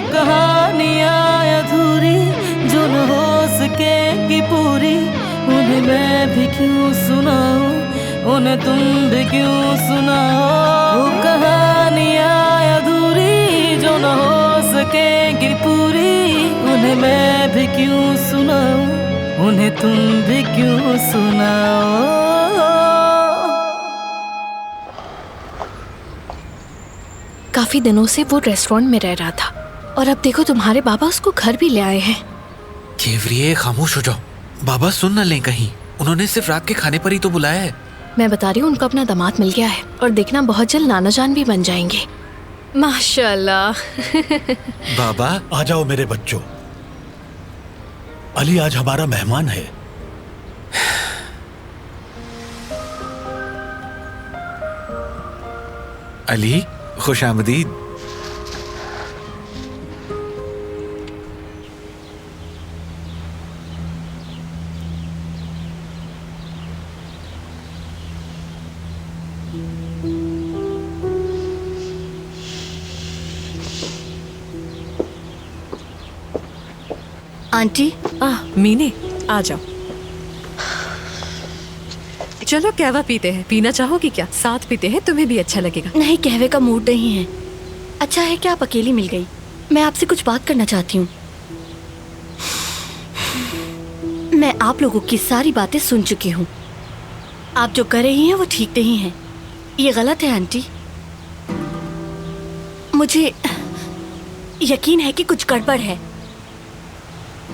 कहानियाँ अधूरी जो न हो सकेगी पूरी, उन्हें मैं भी क्यों सुनाऊं, उन्हें तुम भी क्यों सुनाओ। वो कहानियाँ अधूरी जो न हो सकेगी पूरी, उन्हें मैं भी क्यों सुनाऊं, उन्हें तुम भी क्यों सुनाओ। काफी दिनों से वो रेस्टोरेंट में रह रहा था और अब देखो तुम्हारे बाबा उसको घर भी ले आए हैं। केवरिए, खामोश हो जाओ। बाबा सुन न लें कहीं, उन्होंने सिर्फ रात के खाने पर ही तो बुलाया है। मैं बता रही हूँ उनको अपना दामाद मिल गया है और देखना बहुत जल्द नाना जान भी बन जाएंगे। माशाल्लाह। बाबा आ जाओ मेरे बच्चों, अली आज हमारा मेहमान है। अली, खुश आमदीद। आंटी। मीने, आ जाओ। चलो कहवा पीते हैं। पीना चाहोगी क्या? साथ पीते हैं, तुम्हें भी अच्छा लगेगा। नहीं, कहवे का मूड नहीं है। अच्छा है कि आप अकेली मिल गई। मैं आपसे कुछ बात करना चाहती हूँ। मैं आप लोगों की सारी बातें सुन चुकी हूँ। आप जो कर रही हैं वो ठीक नहीं है, ये गलत है आंटी। मुझे यकीन है कि कुछ गड़बड़ है।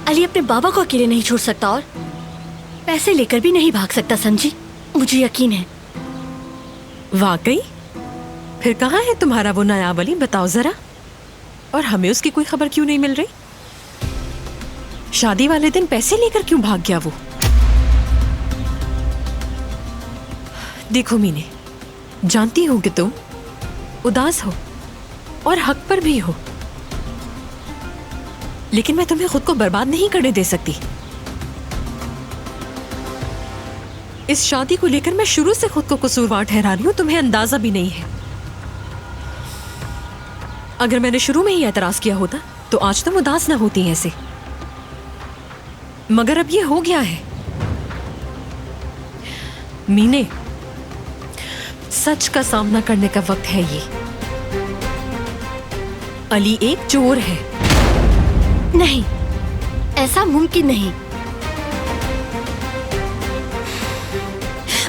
अली अपने बाबा को अकेले नहीं छोड़ सकता और पैसे लेकर भी नहीं भाग सकता, समझी? मुझे यकीन है। वाकई? फिर कहाँ है तुम्हारा वो नायाब अली, बताओ जरा। और हमें उसकी कोई खबर क्यों नहीं मिल रही? शादी वाले दिन पैसे लेकर क्यों भाग गया वो? देखो मीने, जानती हूं कि तुम उदास हो और हक पर भी हो, लेकिन मैं तुम्हें खुद को बर्बाद नहीं करने दे सकती। इस शादी को लेकर मैं शुरू से खुद को कसूरवार ठहरा रही हूं, तुम्हें अंदाजा भी नहीं है। अगर मैंने शुरू में ही एतराज किया होता तो आज तुम उदास ना होती ऐसे, मगर अब ये हो गया है। मीने, सच का सामना करने का वक्त है ये। अली एक चोर है। नहीं, ऐसा मुमकिन नहीं।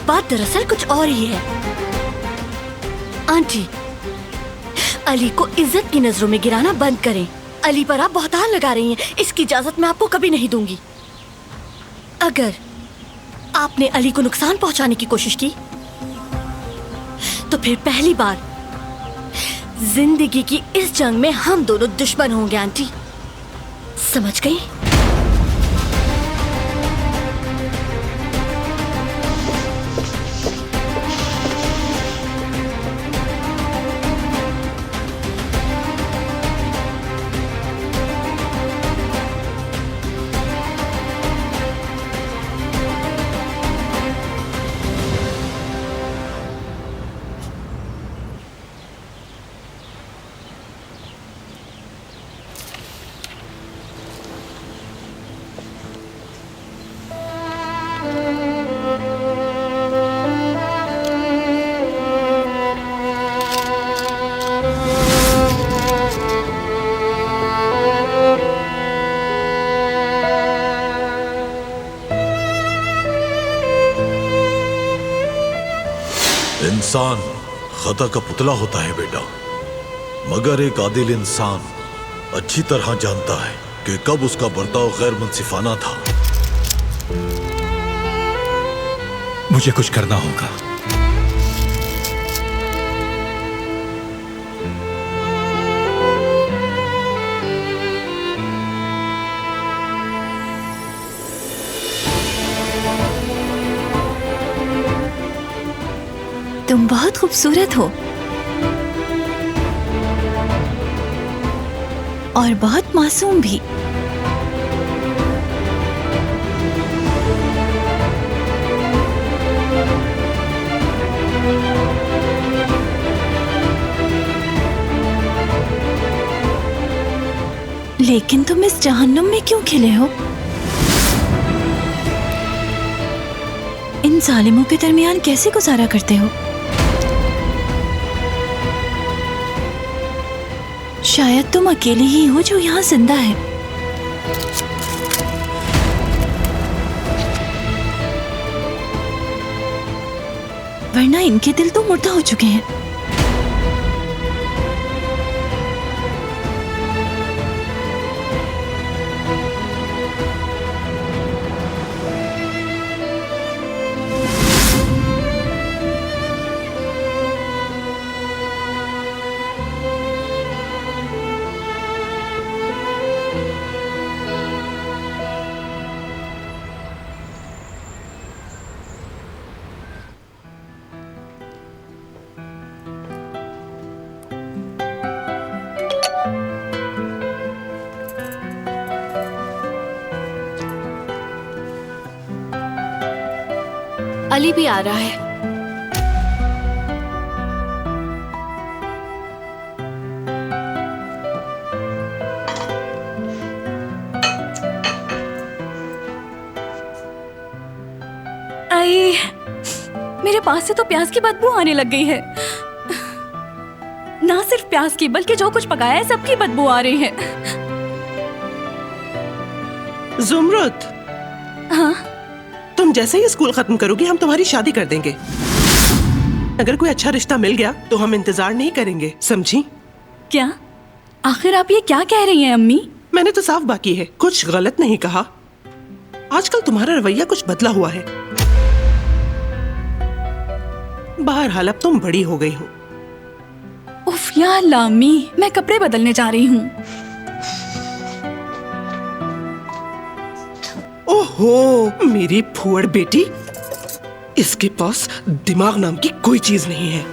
बात दरअसल कुछ और ही है आंटी। अली को इज्जत की नजरों में गिराना बंद करें। अली पर आप बहतान लगा रही हैं, इसकी इजाजत मैं आपको कभी नहीं दूंगी। अगर आपने अली को नुकसान पहुंचाने की कोशिश की तो फिर पहली बार जिंदगी की इस जंग में हम दोनों दुश्मन होंगे आंटी, समझ गई? इंसान खता का पुतला होता है बेटा, मगर एक आदिल इंसान अच्छी तरह जानता है कि कब उसका बर्ताव गैर मुंसिफाना था। मुझे कुछ करना होगा। तुम बहुत खूबसूरत हो और बहुत मासूम भी। लेकिन तुम इस जहन्नुम में क्यों खिले हो? इन जालिमों के दरमियान कैसे गुजारा करते हो? शायद तुम अकेले ही हो जो यहाँ जिंदा है। वरना इनके दिल तो मुर्दा हो चुके हैं। अली भी आ रहा है। आई, मेरे पास से तो प्याज की बदबू आने लग गई है। ना सिर्फ प्याज की बल्कि जो कुछ पकाया है सबकी बदबू आ रही है। जुमरुद, हाँ? तुम जैसे ही स्कूल खत्म करोगी हम तुम्हारी शादी कर देंगे। अगर कोई अच्छा रिश्ता मिल गया तो हम इंतजार नहीं करेंगे, समझी? क्या? आखिर आप ये क्या कह रही हैं अम्मी? मैंने तो साफ बाकी है, कुछ गलत नहीं कहा। आजकल तुम्हारा रवैया कुछ बदला हुआ है। बहरहाल अब तुम बड़ी हो गई हो। उफ या अल्लाह अम्मी, मैं कपड़े बदलने जा रही हूँ। ओहो, मेरी फुअड़ बेटी, इसके पास दिमाग नाम की कोई चीज नहीं है।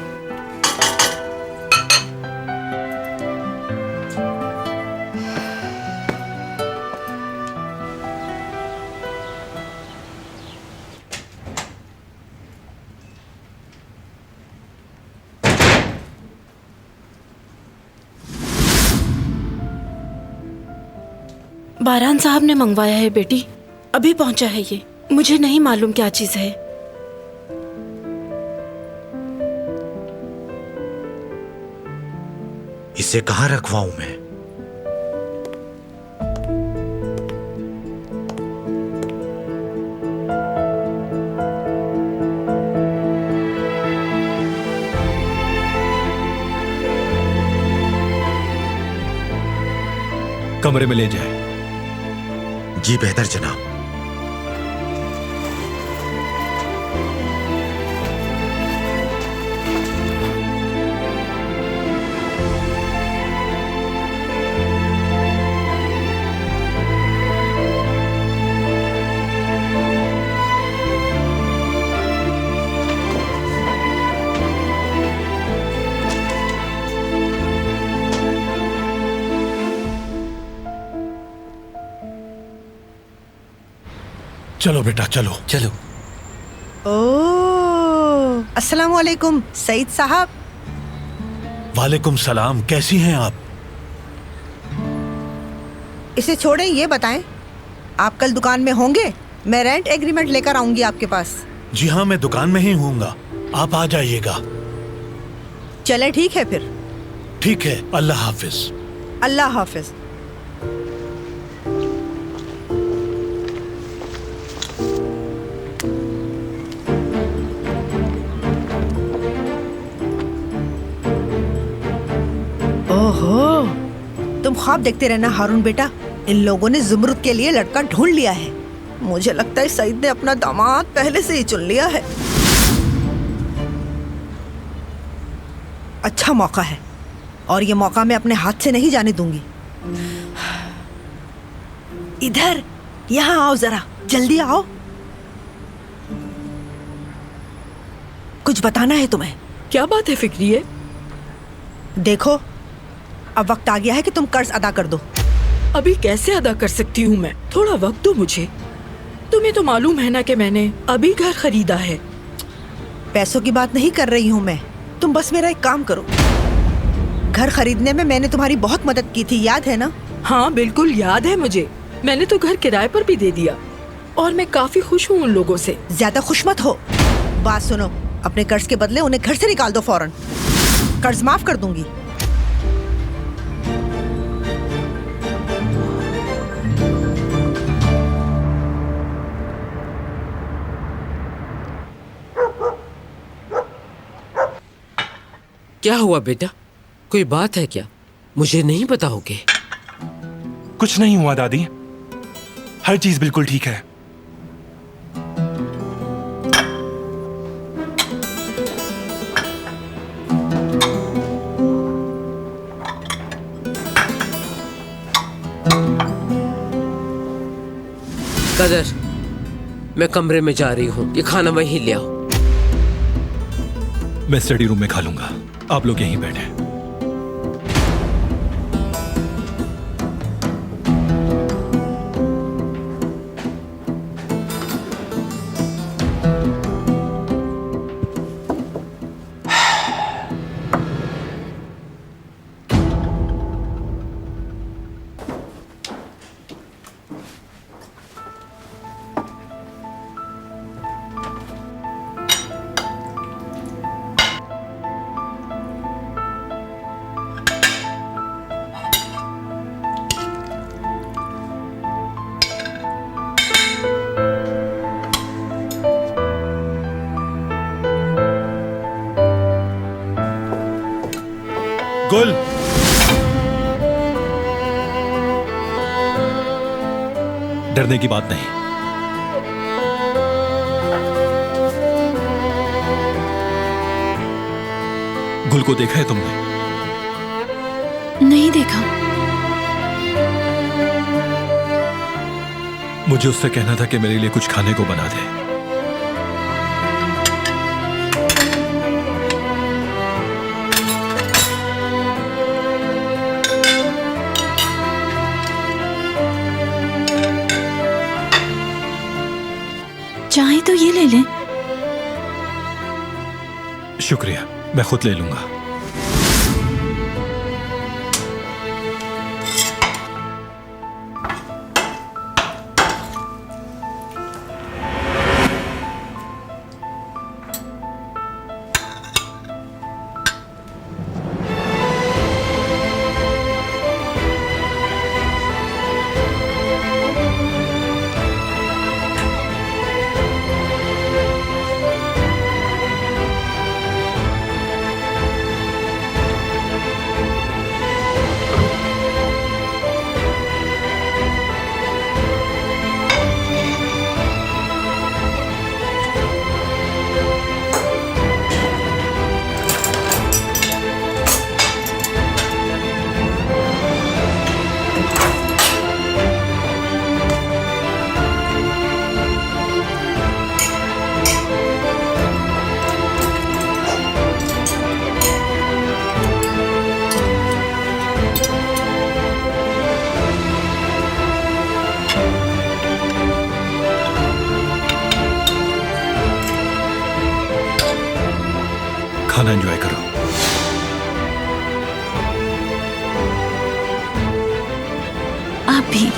बारान साहब ने मंगवाया है बेटी, अभी पहुंचा है ये। मुझे नहीं मालूम क्या चीज है। इसे कहाँ रखवाऊं मैं? कमरे में ले जाए। जी बेहतर जनाब। चलो बेटा चलो चलो। ओह, अस्सलाम वालेकुम सईद साहब। वालेकुम सलाम, कैसी हैं आप? इसे छोड़ें, ये बताएं आप कल दुकान में होंगे? मैं रेंट एग्रीमेंट लेकर आऊंगी आपके पास। जी हाँ, मैं दुकान में ही हूँगा, आप आ जाइएगा। चले ठीक है फिर। ठीक है, अल्लाह हाफिज। अल्लाह हाफिज। ओहो, तुम ख्वाब देखते रहना हारून बेटा। इन लोगों ने जुमरुद के लिए लड़का ढूंढ लिया है। मुझे लगता है सईद ने अपना दामाद पहले से ही चुन लिया है। अच्छा मौका है और ये मौका मैं अपने हाथ से नहीं जाने दूंगी। इधर, यहाँ आओ जरा, जल्दी आओ। कुछ बताना है तुम्हें। क्या बात है फिक्रिए? देखो, अब वक्त आ गया है कि तुम कर्ज अदा कर दो। अभी कैसे अदा कर सकती हूँ मैं? थोड़ा वक्त दो मुझे। तुम्हें तो मालूम है ना कि मैंने अभी घर खरीदा है। पैसों की बात नहीं कर रही हूँ मैं, तुम बस मेरा एक काम करो। घर खरीदने में मैंने तुम्हारी बहुत मदद की थी, याद है ना? हाँ बिल्कुल याद है मुझे। मैंने तो घर किराए पर भी दे दिया और मैं काफी खुश हूँ उन लोगों से। ज्यादा खुश मत हो। बात सुनो, अपने कर्ज के बदले उन्हें घर से निकाल दो फौरन। कर्ज माफ कर दूंगी। क्या हुआ बेटा, कोई बात है क्या? मुझे नहीं बताओगे? कुछ नहीं हुआ दादी, हर चीज बिल्कुल ठीक है। कदर, मैं कमरे में जा रही हूँ, ये खाना वहीं ले आओ। मैं स्टडी रूम में खा लूंगा, आप लोग यहीं बैठे। गुल, डरने की बात नहीं। गुल को देखा है तुमने? नहीं देखा। मुझे उससे कहना था कि मेरे लिए कुछ खाने को बना दे। चाहे तो ये ले लें। शुक्रिया, मैं खुद ले लूंगा। खाना एंजॉय करो। आप भी।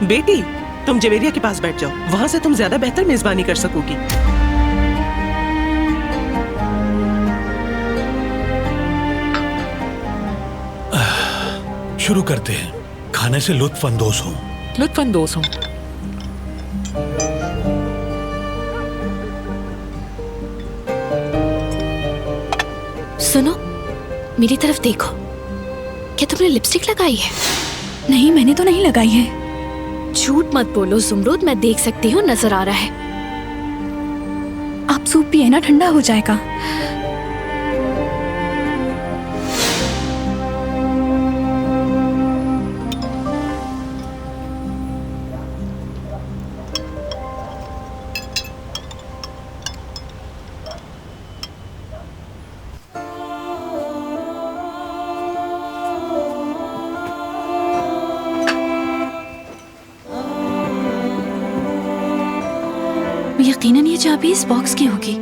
बेटी, तुम जवेरिया के पास बैठ जाओ, वहां से तुम ज्यादा बेहतर मेजबानी कर सकोगी। शुरू करते हैं, खाने से लुत्फ अंदोज हो। लुत्फ अंदोज हो। सुनो, मेरी तरफ देखो। क्या तुमने लिपस्टिक लगाई है? नहीं, मैंने तो नहीं लगाई है। झूठ मत बोलो ज़ुमरुद, मैं देख सकती हूँ, नजर आ रहा है। आप सूप पिए ना, ठंडा हो जाएगा। यकीनन ये चाबी इस बॉक्स की होगी।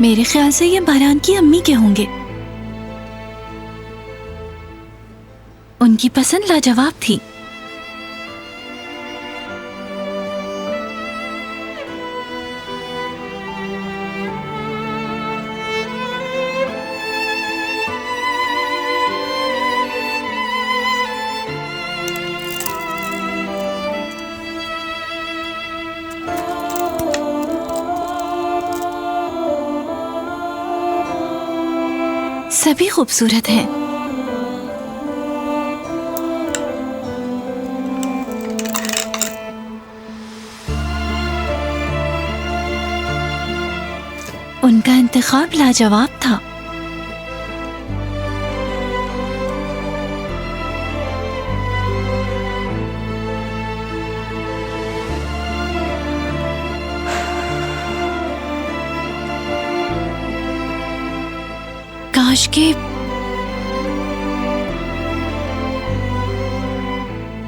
मेरे ख्याल से ये बारान की अम्मी के होंगे। उनकी पसंद लाजवाब थी। सभी खूबसूरत हैं। उनका इंतखाब लाजवाब था।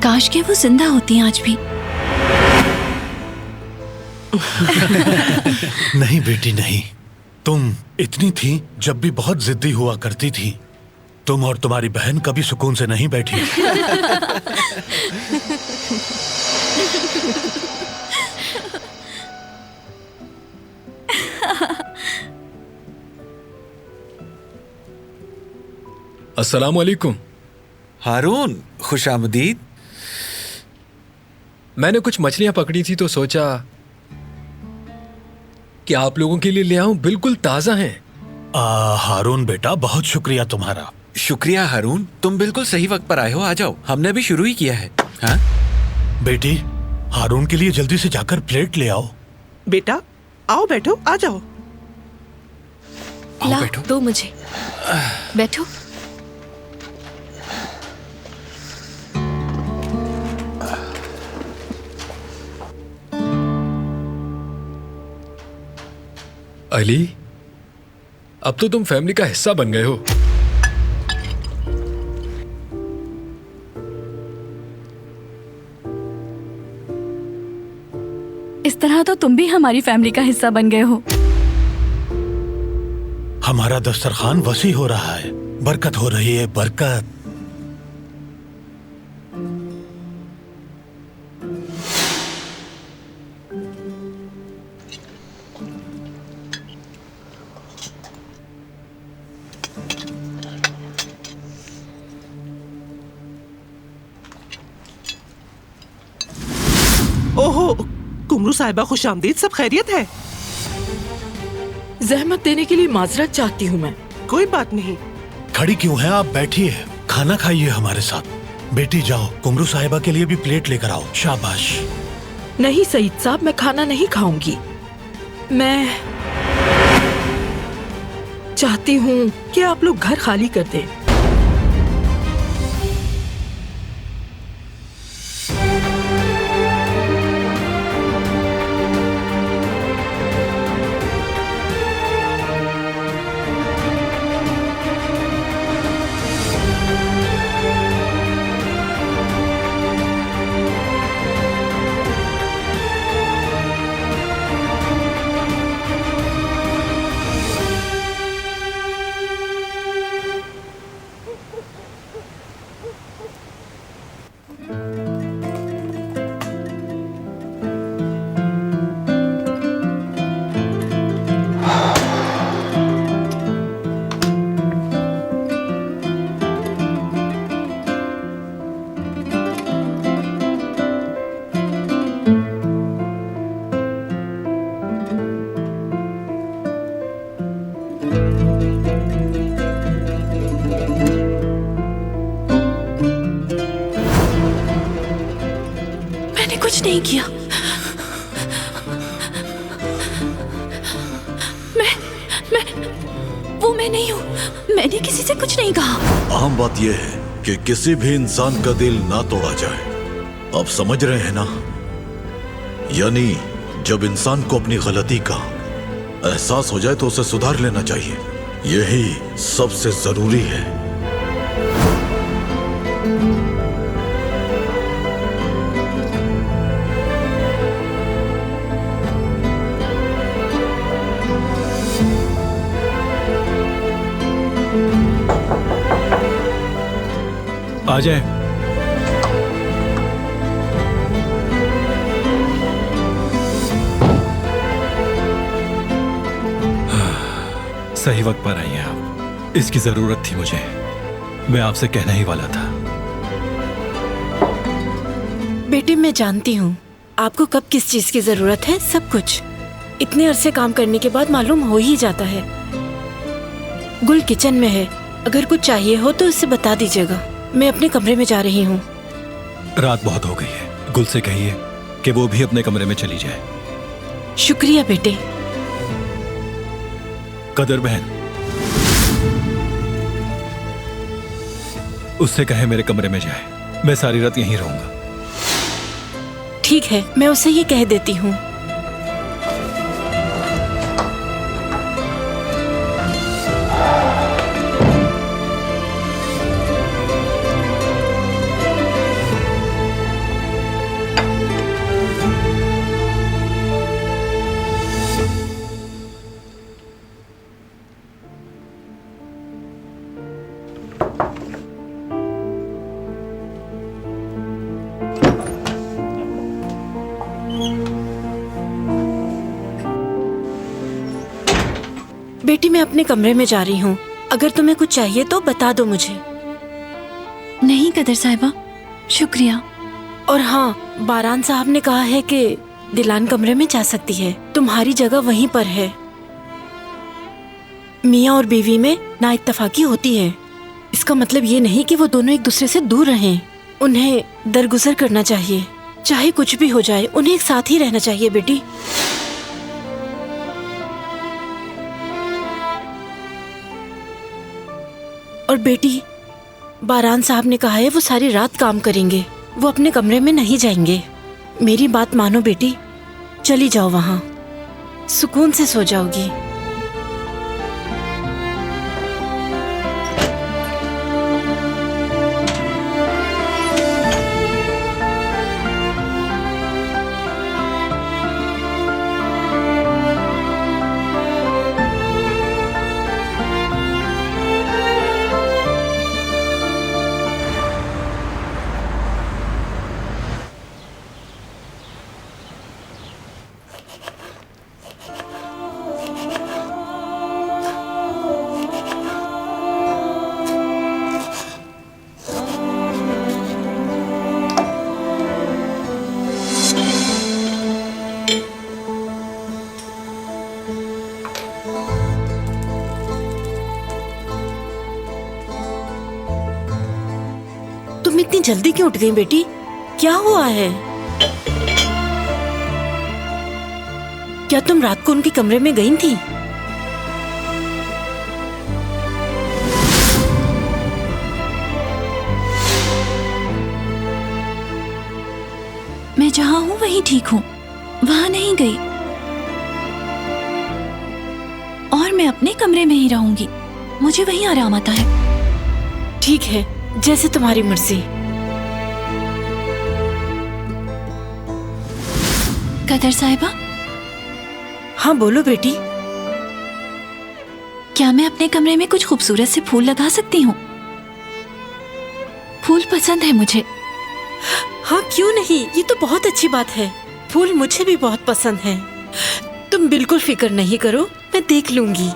काश के वो जिंदा होती आज भी। नहीं बेटी नहीं, तुम इतनी थी जब भी बहुत जिद्दी हुआ करती थी। तुम और तुम्हारी बहन कभी सुकून से नहीं बैठी। अस्सलाम वालेकुम। हारून, खुशामदीद। मैंने कुछ मछलियां पकड़ी थी तो सोचा कि आप लोगों के लिए ले आऊं, बिल्कुल ताजा हैं। हारून बेटा, बहुत शुक्रिया तुम्हारा। शुक्रिया हारून, तुम बिल्कुल सही वक्त पर आए हो। आ जाओ, हमने अभी शुरू ही किया है। हाँ बेटी, हारून के लिए जल्दी से जाकर प्लेट ले आओ। बेटा आओ, बैठो, आ जाओ। ला, दो मुझे। बैठो। अली, अब तो तुम फैमिली का हिस्सा बन गए हो। इस तरह तो तुम भी हमारी फैमिली का हिस्सा बन गए हो। हमारा दस्तरखान वसी हो रहा है, बरकत हो रही है, बरकत। ओहो, कुमरू साहिबा, खुश आमदीद। सब खैरियत है? जहमत देने के लिए माजरत चाहती हूँ मैं। कोई बात नहीं। खड़ी क्यों हैं आप? बैठिए, खाना खाइए हमारे साथ। बेटी जाओ, कुमरू साहिबा के लिए भी प्लेट लेकर आओ। शाबाश। नहीं सईद साहब, मैं खाना नहीं खाऊंगी। मैं चाहती हूँ कि आप लोग घर खाली कर दें। नहीं किया। वो मैं नहीं हूँ। मैंने किसी से कुछ नहीं कहा। आम बात यह है कि किसी भी इंसान का दिल ना तोड़ा जाए। आप समझ रहे हैं ना? यानी जब इंसान को अपनी गलती का एहसास हो जाए तो उसे सुधार लेना चाहिए। यही सबसे जरूरी है। आ जाए। सही वक्त पर आई हैं आप। इसकी जरूरत थी मुझे। मैं आपसे कहना ही वाला था। बेटी, मैं जानती हूँ आपको कब किस चीज की जरूरत है। सब कुछ इतने अरसे काम करने के बाद मालूम हो ही जाता है। गुल किचन में है, अगर कुछ चाहिए हो तो उससे बता दीजिएगा। मैं अपने कमरे में जा रही हूँ। रात बहुत हो गई है। गुल से कहिए कि वो भी अपने कमरे में चली जाए। शुक्रिया बेटे। कदर बहन, उससे कहे मेरे कमरे में जाए। मैं सारी रात यहीं रहूंगा। ठीक है, मैं उसे ये कह देती हूँ। बेटी, मैं अपने कमरे में जा रही हूँ। अगर तुम्हें कुछ चाहिए तो बता दो मुझे। नहीं कदर साहिबा, शुक्रिया। और हाँ, बारान साहब ने कहा है कि दिलान कमरे में जा सकती है। तुम्हारी जगह वहीं पर है। मियाँ और बीवी में नाइत्तफाकी होती है। इसका मतलब ये नहीं कि वो दोनों एक दूसरे से दूर रहें। उन्हें दरगुजर करना चाहिए। चाहे कुछ भी हो जाए, उन्हें एक साथ ही रहना चाहिए बेटी। और बेटी, बारान साहब ने कहा है वो सारी रात काम करेंगे। वो अपने कमरे में नहीं जाएंगे। मेरी बात मानो बेटी, चली जाओ वहाँ, सुकून से सो जाओगी। तुम इतनी जल्दी क्यों उठ गई बेटी? क्या हुआ है? क्या तुम रात को उनके कमरे में गई थी? मैं जहाँ हूँ वहीं ठीक हूँ, वहाँ नहीं गई। और मैं अपने कमरे में ही रहूंगी। मुझे वहीं आराम आता है। ठीक है, जैसे तुम्हारी मर्जी। कदर साहिबा। हाँ बोलो बेटी। क्या मैं अपने कमरे में कुछ खूबसूरत से फूल लगा सकती हूँ? फूल पसंद है मुझे। हाँ क्यों नहीं, ये तो बहुत अच्छी बात है। फूल मुझे भी बहुत पसंद है। तुम बिल्कुल फिक्र नहीं करो, मैं देख लूंगी।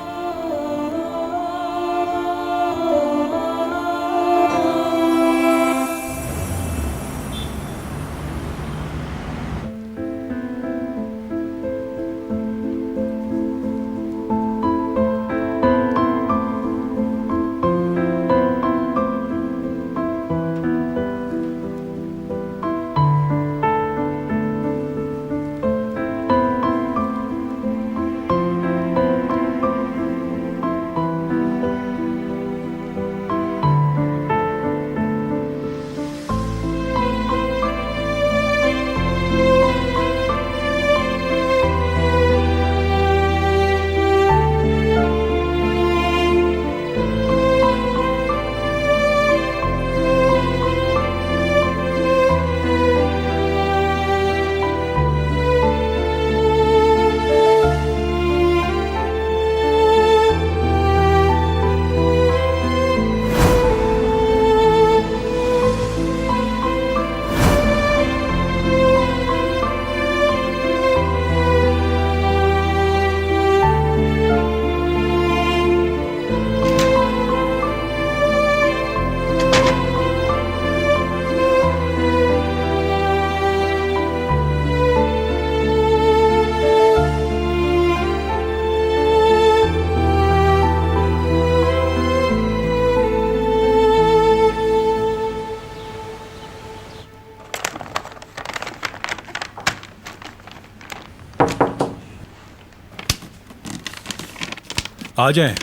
आ जाएं।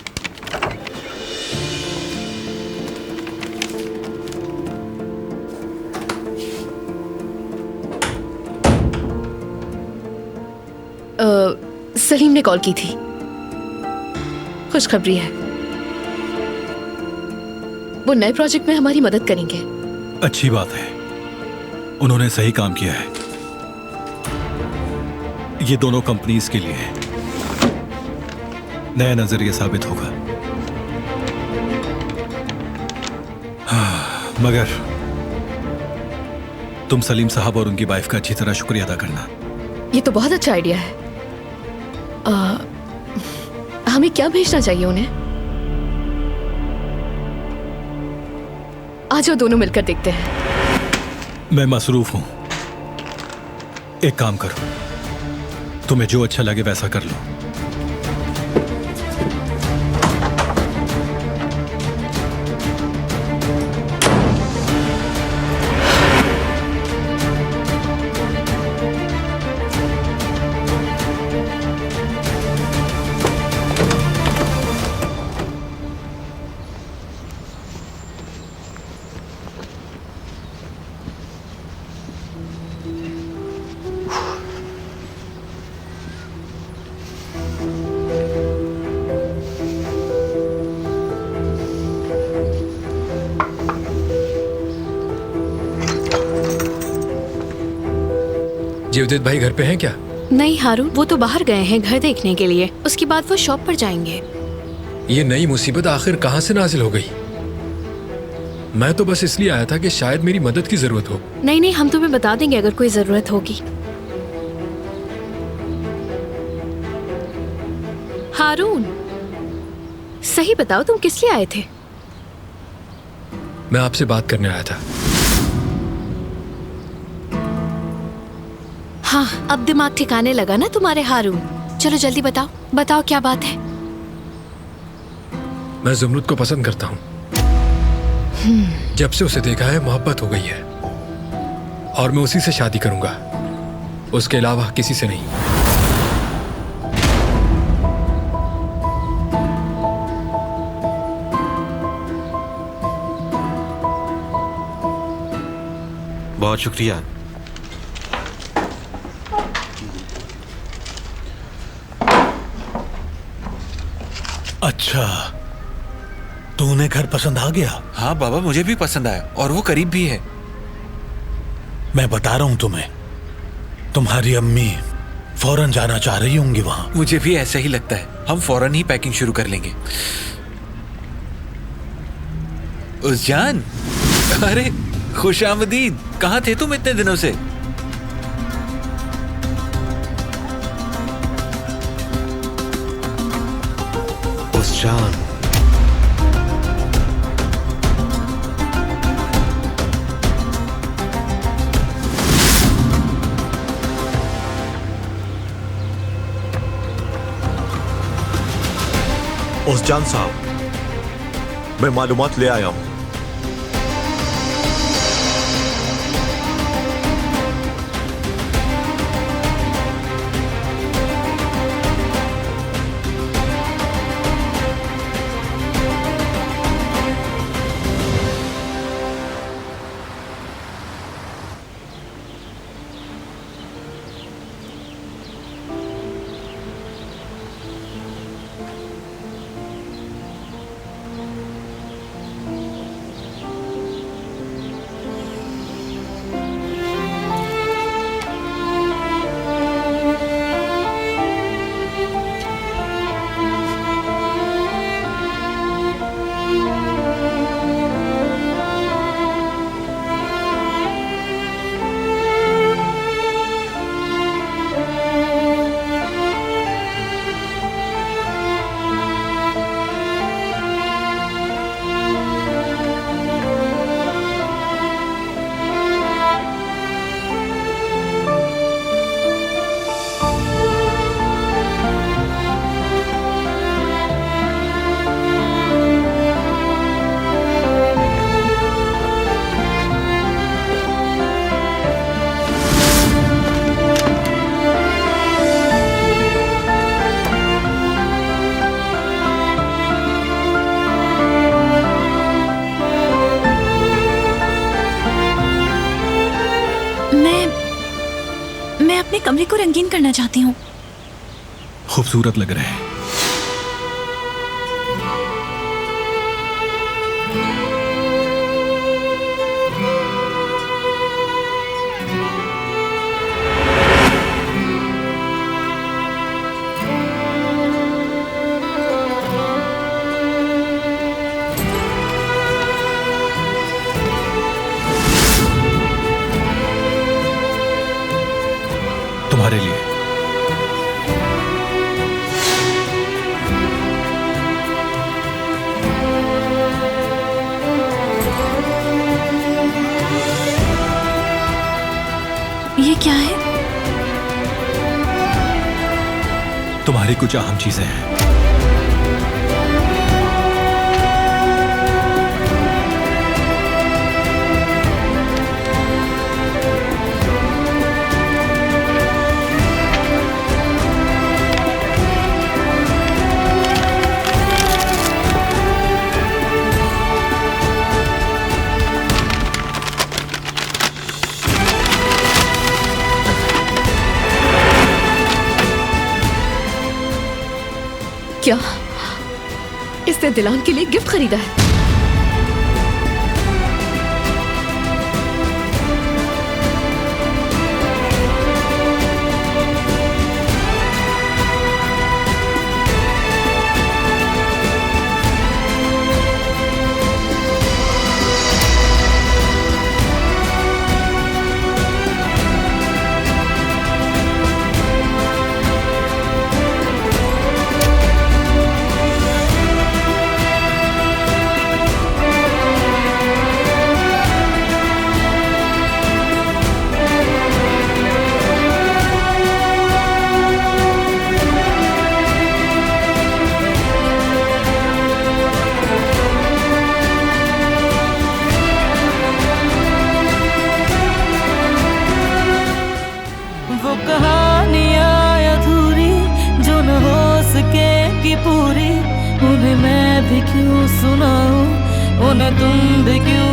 सलीम ने कॉल की थी। खुशखबरी है, वो नए प्रोजेक्ट में हमारी मदद करेंगे। अच्छी बात है, उन्होंने सही काम किया है। ये दोनों कंपनीज के लिए नया नजरिया साबित होगा। मगर तुम सलीम साहब और उनकी वाइफ का अच्छी तरह शुक्रिया अदा करना। ये तो बहुत अच्छा आइडिया है। हमें क्या भेजना चाहिए उन्हें? आज वो दोनों मिलकर देखते हैं। मैं मसरूफ हूं, एक काम करो, तुम्हें जो अच्छा लगे वैसा कर लो। जेवदेत भाई घर पे हैं क्या? नहीं हारून, वो तो बाहर गए हैं घर देखने के लिए। उसके बाद वो शॉप पर जाएंगे। ये नई मुसीबत आखिर कहां से नाजिल हो गई? मैं तो बस इसलिए आया था कि शायद मेरी मदद की जरूरत हो। नहीं नहीं, हम तुम्हें बता देंगे अगर कोई जरूरत होगी। हारून, सही बताओ तुम किस लिए आए थे? मैं आपसे बात करने आया था। हाँ, अब दिमाग ठिकाने लगा ना तुम्हारे हारून। चलो जल्दी बताओ, बताओ क्या बात है। मैं जुमरुद को पसंद करता हूँ। जब से उसे देखा है मोहब्बत हो गई है और मैं उसी से शादी करूंगा, उसके अलावा किसी से नहीं। बहुत शुक्रिया। अच्छा, तो उन्हें घर पसंद आ गया? हाँ बाबा, मुझे भी पसंद आया और वो करीब भी है। मैं बता रहा हूं तुम्हें, तुम्हारी अम्मी फौरन जाना चाह रही होंगी वहां। मुझे भी ऐसा ही लगता है, हम फौरन ही पैकिंग शुरू कर लेंगे। उस्जान, अरे खुशामदीद, कहाँ थे तुम इतने दिनों से? उस्जान, उस्जान साहब, मैं मालूमात ले आया हूं। कमरे को रंगीन करना चाहती हूँ। खूबसूरत लग रहे हैं। तुम्हारे लिए। ये क्या है? तुम्हारी कुछ अहम चीजें हैं। क्या इसने दिलान के लिए गिफ्ट खरीदा है? वो कहानियाँ अधूरी जो न हो सकेगी पूरी, उन्हें मैं भी क्यों सुनाऊं, उन्हें तुम भी क्यों